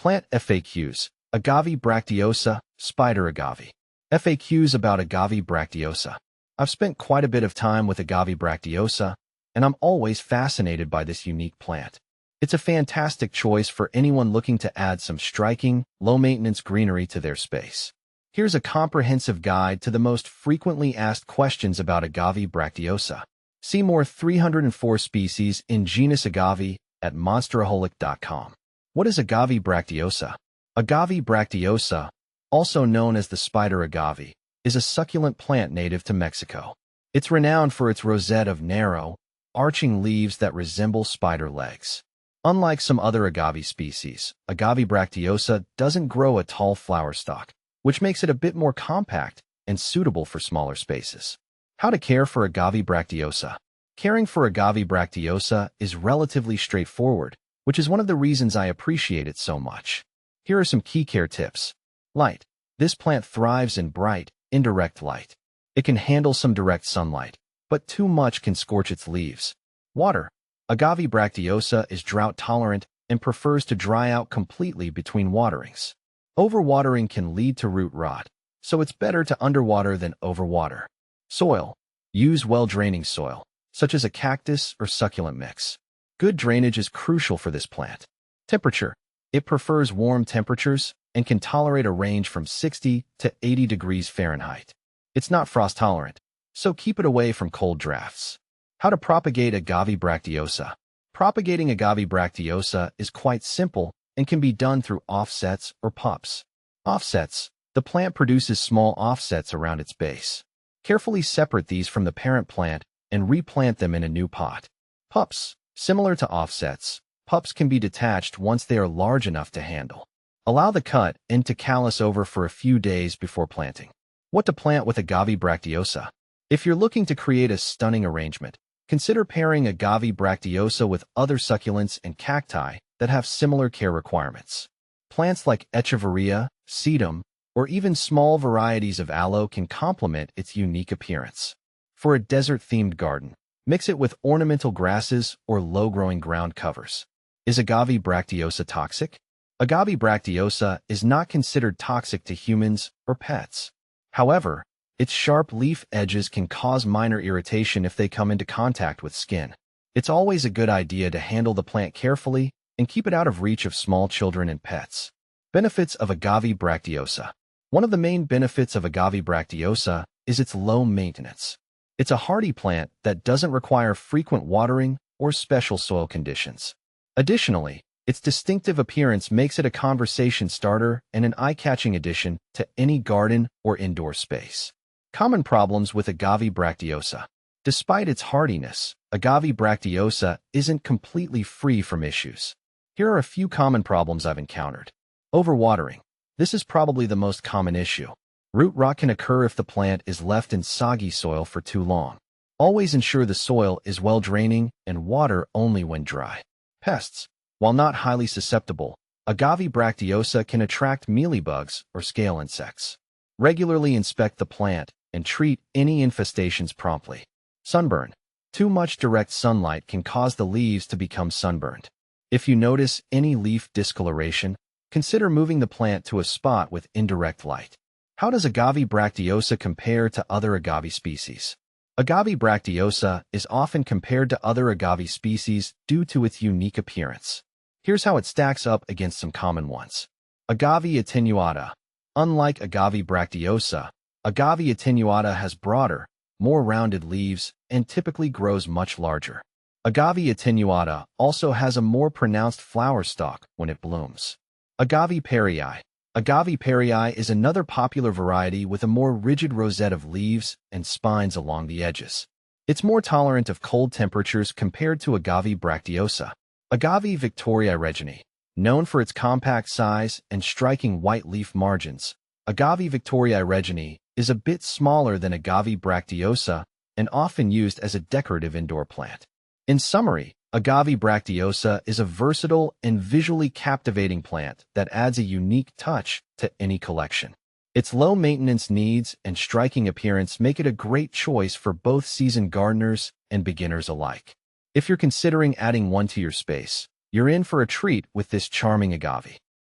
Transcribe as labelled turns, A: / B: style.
A: Plant FAQs. Agave Bracteosa, Spider Agave. FAQs about Agave Bracteosa. I've spent quite a bit of time with Agave Bracteosa, and I'm always fascinated by this unique plant. It's a fantastic choice for anyone looking to add some striking, low-maintenance greenery to their space. Here's a comprehensive guide to the most frequently asked questions about Agave Bracteosa. See more 304 species in genus Agave at monsteraholic.com. What is Agave Bracteosa? Agave Bracteosa, also known as the spider agave, is a succulent plant native to Mexico. It's renowned for its rosette of narrow, arching leaves that resemble spider legs. Unlike some other agave species, Agave Bracteosa doesn't grow a tall flower stalk, which makes it a bit more compact and suitable for smaller spaces. How to care for Agave Bracteosa? Caring for Agave Bracteosa is relatively straightforward, which is one of the reasons I appreciate it so much. Here are some key care tips. Light. This plant thrives in bright, indirect light. It can handle some direct sunlight, but too much can scorch its leaves. Water. Agave Bracteosa is drought-tolerant and prefers to dry out completely between waterings. Overwatering can lead to root rot, so it's better to underwater than overwater. Soil. Use well-draining soil, such as a cactus or succulent mix. Good drainage is crucial for this plant. Temperature. It prefers warm temperatures and can tolerate a range from 60 to 80 degrees Fahrenheit. It's not frost-tolerant, so keep it away from cold drafts. How to propagate Agave Bracteosa? Propagating Agave Bracteosa is quite simple and can be done through offsets or pups. Offsets. The plant produces small offsets around its base. Carefully separate these from the parent plant and replant them in a new pot. Pups. Similar to offsets, pups can be detached once they are large enough to handle. Allow the cut end to callus over for a few days before planting. What to plant with Agave Bracteosa? If you're looking to create a stunning arrangement, consider pairing Agave Bracteosa with other succulents and cacti that have similar care requirements. Plants like Echeveria, sedum, or even small varieties of aloe can complement its unique appearance. For a desert-themed garden, mix it with ornamental grasses or low-growing ground covers. Is Agave Bracteosa toxic? Agave Bracteosa is not considered toxic to humans or pets. However, its sharp leaf edges can cause minor irritation if they come into contact with skin. It's always a good idea to handle the plant carefully and keep it out of reach of small children and pets. Benefits of Agave Bracteosa. One of the main benefits of Agave Bracteosa is its low maintenance. It's a hardy plant that doesn't require frequent watering or special soil conditions. Additionally, its distinctive appearance makes it a conversation starter and an eye-catching addition to any garden or indoor space. Common problems with Agave Bracteosa. Despite its hardiness, Agave Bracteosa isn't completely free from issues. Here are a few common problems I've encountered. Overwatering. This is probably the most common issue. Root rot can occur if the plant is left in soggy soil for too long. Always ensure the soil is well draining and water only when dry. Pests. While not highly susceptible, Agave Bracteosa can attract mealybugs or scale insects. Regularly inspect the plant and treat any infestations promptly. Sunburn. Too much direct sunlight can cause the leaves to become sunburned. If you notice any leaf discoloration, consider moving the plant to a spot with indirect light. How does Agave Bracteosa compare to other agave species? Agave Bracteosa is often compared to other agave species due to its unique appearance. Here's how it stacks up against some common ones. Agave attenuata. Unlike Agave Bracteosa, Agave attenuata has broader, more rounded leaves and typically grows much larger. Agave attenuata also has a more pronounced flower stalk when it blooms. Agave perii. Agave perii is another popular variety with a more rigid rosette of leaves and spines along the edges. It's more tolerant of cold temperatures compared to Agave Bracteosa. Agave Victoriae reginae. Known for its compact size and striking white leaf margins, Agave Victoriae reginae is a bit smaller than Agave Bracteosa and often used as a decorative indoor plant. In summary, Agave Bracteosa is a versatile and visually captivating plant that adds a unique touch to any collection. Its low maintenance needs and striking appearance make it a great choice for both seasoned gardeners and beginners alike. If you're considering adding one to your space, you're in for a treat with this charming agave.